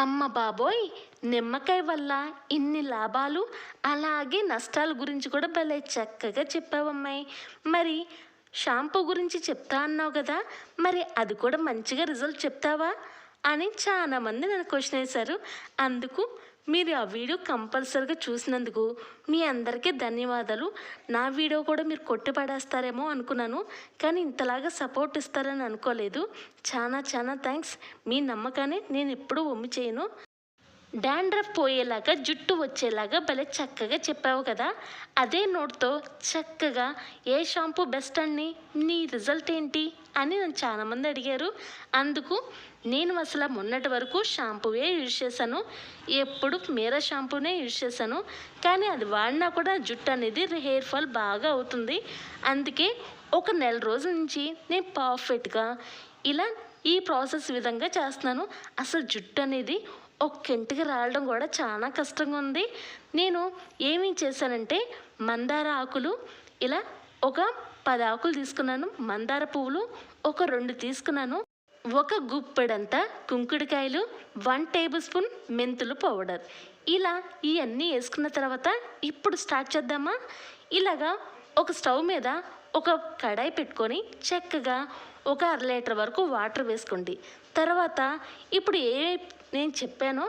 అమ్మ బాబోయ్! నిమ్మకాయ వల్ల ఇన్ని లాభాలు, అలాగే నష్టాల గురించి కూడా భలే చక్కగా చెప్పావమ్మాయి. మరి షాంపూ గురించి చెప్తా అన్నావు కదా! మరి అది కూడా మంచిగా రిజల్ట్ చెప్తావా? అని చాలామంది నన్ను క్వెషన్ వేశారు. అందుకు మీరు ఆ వీడియో కంపల్సరీగా చూసినందుకు మీ అందరికీ ధన్యవాదాలు. నా వీడియో కూడా మీరు కొట్టి పడేస్తారేమో అనుకున్నాను, కానీ ఇంతలాగా సపోర్ట్ ఇస్తారని అనుకోలేదు. చాలా చాలా థ్యాంక్స్. మీ నమ్మకాన్ని నేను ఎప్పుడూ వమ్ము చేయను. డాండ్రఫ్ పోయేలాగా, జుట్టు వచ్చేలాగా భలే చక్కగా చెప్పావు కదా! అదే నోట్తో చక్కగా ఏ షాంపూ బెస్ట్ అండి, నీ రిజల్ట్ ఏంటి అని నన్ను చాలామంది అడిగారు. అందుకు నేను అసలు మొన్నటి వరకు షాంపూవే యూజ్ చేశాను. ఎప్పుడు మీరా షాంపూనే యూజ్ చేశాను. కానీ అది వాడినా కూడా జుట్టు అనేది హెయిర్ ఫాల్ బాగా అవుతుంది. అందుకే ఒక నెల రోజుల నుంచి నేను పర్ఫెక్ట్గా ఇలా ఈ ప్రాసెస్ విధంగా చేస్తున్నాను. అసలు జుట్టు అనేది ఒక్కింటికి రావడం కూడా చాలా కష్టంగా ఉంది. నేను ఏమి చేశానంటే మందార ఆకులు ఇలా ఒక 10 ఆకులు తీసుకున్నాను. మందార పువ్వులు ఒక 2 తీసుకున్నాను. ఒక గుప్పెడంతా కుంకుడుకాయలు, 1 టేబుల్ స్పూన్ మెంతులు పౌడర్. ఇలా ఇవన్నీ వేసుకున్న తర్వాత ఇప్పుడు స్టార్ట్ చేద్దామా? ఇలాగా ఒక స్టవ్ మీద ఒక కడాయి పెట్టుకొని చక్కగా ఒక 1/2 లీటర్ వరకు వాటర్ వేసుకోండి. తర్వాత ఇప్పుడు నేను చెప్పానో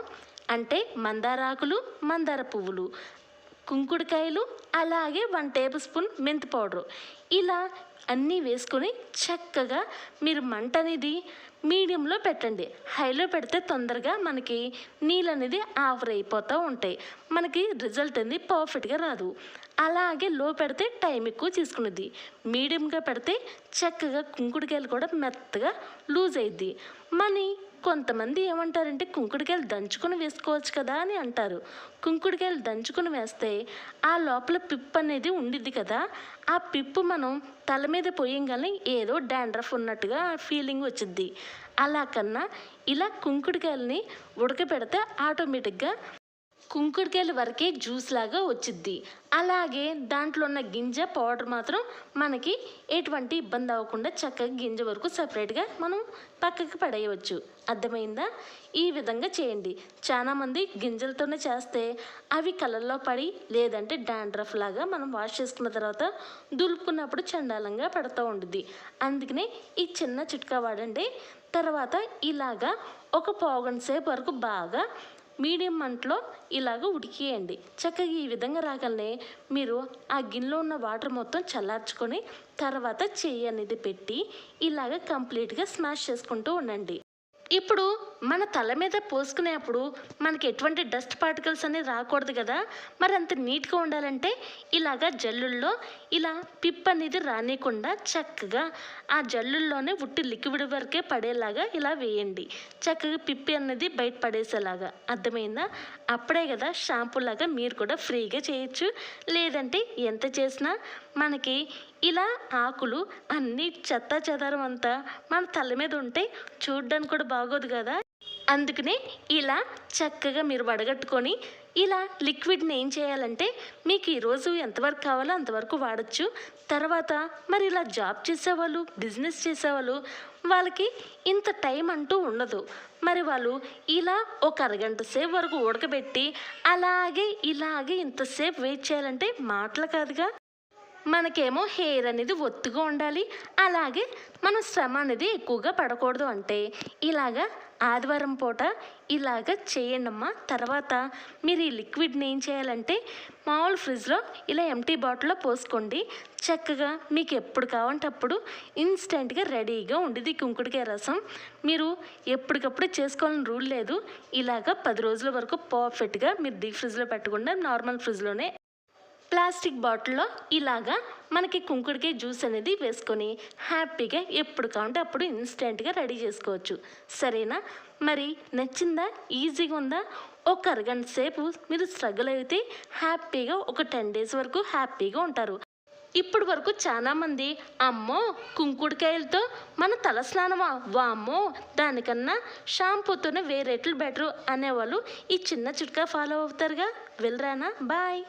అంటే మందార ఆకులు, మందార పువ్వులు, కుంకుడుకాయలు, అలాగే 1 టేబుల్ స్పూన్ మెంతి పౌడరు ఇలా అన్నీ వేసుకొని చక్కగా మీరు మంట అనేది మీడియంలో పెట్టండి. హైలో పెడితే తొందరగా మనకి నీళ్ళు అనేది ఆవిరైపోతూ ఉంటాయి. మనకి రిజల్ట్ అనేది పర్ఫెక్ట్గా రాదు. అలాగే లో పెడితే టైం ఎక్కువ తీసుకునేది. మీడియంగా పెడితే చక్కగా కుంకుడుకాయలు కూడా మెత్తగా లూజ్ అయ్యిద్ది. కొంతమంది ఏమంటారంటే కుంకుడుకాయలు దంచుకొని వేసుకోవచ్చు కదా అని అంటారు. కుంకుడుకాయలు దంచుకొని వేస్తే ఆ లోపల పిప్పు అనేది ఉండిద్ది కదా, ఆ పిప్పు మనం తల మీద పోయంగానే ఏదో డాండ్రఫ్ ఉన్నట్టుగా ఫీలింగ్ వచ్చిద్ది. అలా కన్నా ఇలా కుంకుడుకాయలని ఉడకబెడితే ఆటోమేటిక్గా కుంకుడుకాయల వరకే జ్యూస్ లాగా వచ్చిద్ది. అలాగే దాంట్లో ఉన్న గింజ పౌడర్ మాత్రం మనకి ఎటువంటి ఇబ్బంది అవ్వకుండా చక్కగా గింజ వరకు సపరేట్గా మనం పక్కకి పడేయవచ్చు. అర్థమైందా? ఈ విధంగా చేయండి. చాలామంది గింజలతోనే చేస్తే అవి కళ్ళల్లో పడి లేదంటే డాండ్రఫ్ లాగా మనం వాష్ చేసుకున్న తర్వాత దులుపుకున్నప్పుడు చండాలంగా పడుతూ ఉంటుంది. అందుకనే ఈ చిన్న చిట్కా వాడండి. తర్వాత ఇలాగా ఒక పావుగంట సేపు వరకు బాగా మీడియం మంటలో ఇలాగ ఉడికియండి. చక్కగా ఈ విధంగా రాగానే మీరు ఆ గిన్నెలో ఉన్న వాటర్ మొత్తం చల్లార్చుకొని తర్వాత చెయ్యి అనేది పెట్టి ఇలాగ కంప్లీట్గా స్మాష్ చేసుకుంటూ ఉండండి. ఇప్పుడు మన తల మీద పోసుకునేప్పుడు మనకి ఎటువంటి డస్ట్ పార్టికల్స్ అనేది రాకూడదు కదా, మరి అంత నీట్గా ఉండాలంటే ఇలాగా జల్లుల్లో ఇలా పిప్ అనేది రానియకుండా చక్కగా ఆ జల్లుల్లోనే ఉట్టి లిక్విడ్ వరకే పడేలాగా ఇలా వేయండి. చక్కగా పిప్పి అనేది బయట పడేసేలాగా. అర్థమైందా? అప్పుడే కదా షాంపూ లాగా మీరు కూడా ఫ్రీగా చేయొచ్చు. లేదంటే ఎంత చేసినా మనకి ఇలా ఆకులు అన్నీ చెత్త చెదారం అంతా మన తల మీద ఉంటే చూడ్డానికి కూడా బాగోదు కదా. అందుకనే ఇలా చక్కగా మీరు వడగట్టుకొని ఇలా లిక్విడ్ని ఏం చేయాలంటే మీకు ఈరోజు ఎంతవరకు కావాలో అంతవరకు వాడచ్చు. తర్వాత మరి ఇలా జాబ్ చేసేవాళ్ళు, బిజినెస్ చేసేవాళ్ళు వాళ్ళకి ఇంత టైం అంటూ ఉండదు. మరి వాళ్ళు ఇలా ఒక అరగంట సేపు వరకు ఉడకబెట్టి ఇలాగే ఇంతసేపు వెయిట్ చేయాలంటే మాటలు కాదుగా. మనకేమో హెయిర్ అనేది ఒత్తుగా ఉండాలి, అలాగే మన శ్రమ అనేది ఎక్కువగా పడకూడదు. అంటే ఇలాగా ఆదివారం పూట ఇలాగ చేయండమ్మా. తర్వాత మీరు ఈ లిక్విడ్ని ఏం చేయాలంటే మామూలు ఫ్రిడ్జ్లో ఇలా ఎంటీ బాటిల్లో పోసుకోండి. చక్కగా మీకు ఎప్పుడు కావాలంటే అప్పుడు ఇన్స్టెంట్గా రెడీగా ఉండేది కుంకుడుకాయ రసం. మీరు ఎప్పటికప్పుడు చేసుకోవాలని రూల్ లేదు. ఇలాగ 10 రోజుల వరకు పర్ఫెక్ట్గా మీరు డీప్ ఫ్రిడ్జ్లో పెట్టకుండా నార్మల్ ఫ్రిడ్జ్లోనే ప్లాస్టిక్ బాటిల్లో ఇలాగా మనకి కుంకుడుకాయ జ్యూస్ అనేది వేసుకొని హ్యాపీగా ఎప్పుడు కావాలంటే అప్పుడు ఇన్స్టెంట్గా రెడీ చేసుకోవచ్చు. సరేనా? మరి నచ్చిందా? ఈజీగా ఉందా? ఒక అరగంట సేపు మీరు స్ట్రగుల్ అయితే హ్యాపీగా ఒక 10 డేస్ వరకు హ్యాపీగా ఉంటారు. ఇప్పుడు వరకు చాలామంది అమ్మో కుంకుడుకాయలతో మన తల స్నానమా, వామ్మో దానికన్నా షాంపూతోనే వేరేట్లు బెటరు అనేవాళ్ళు ఈ చిన్న చిట్కా ఫాలో అవుతారుగా. వెళ్ళరానా? బాయ్.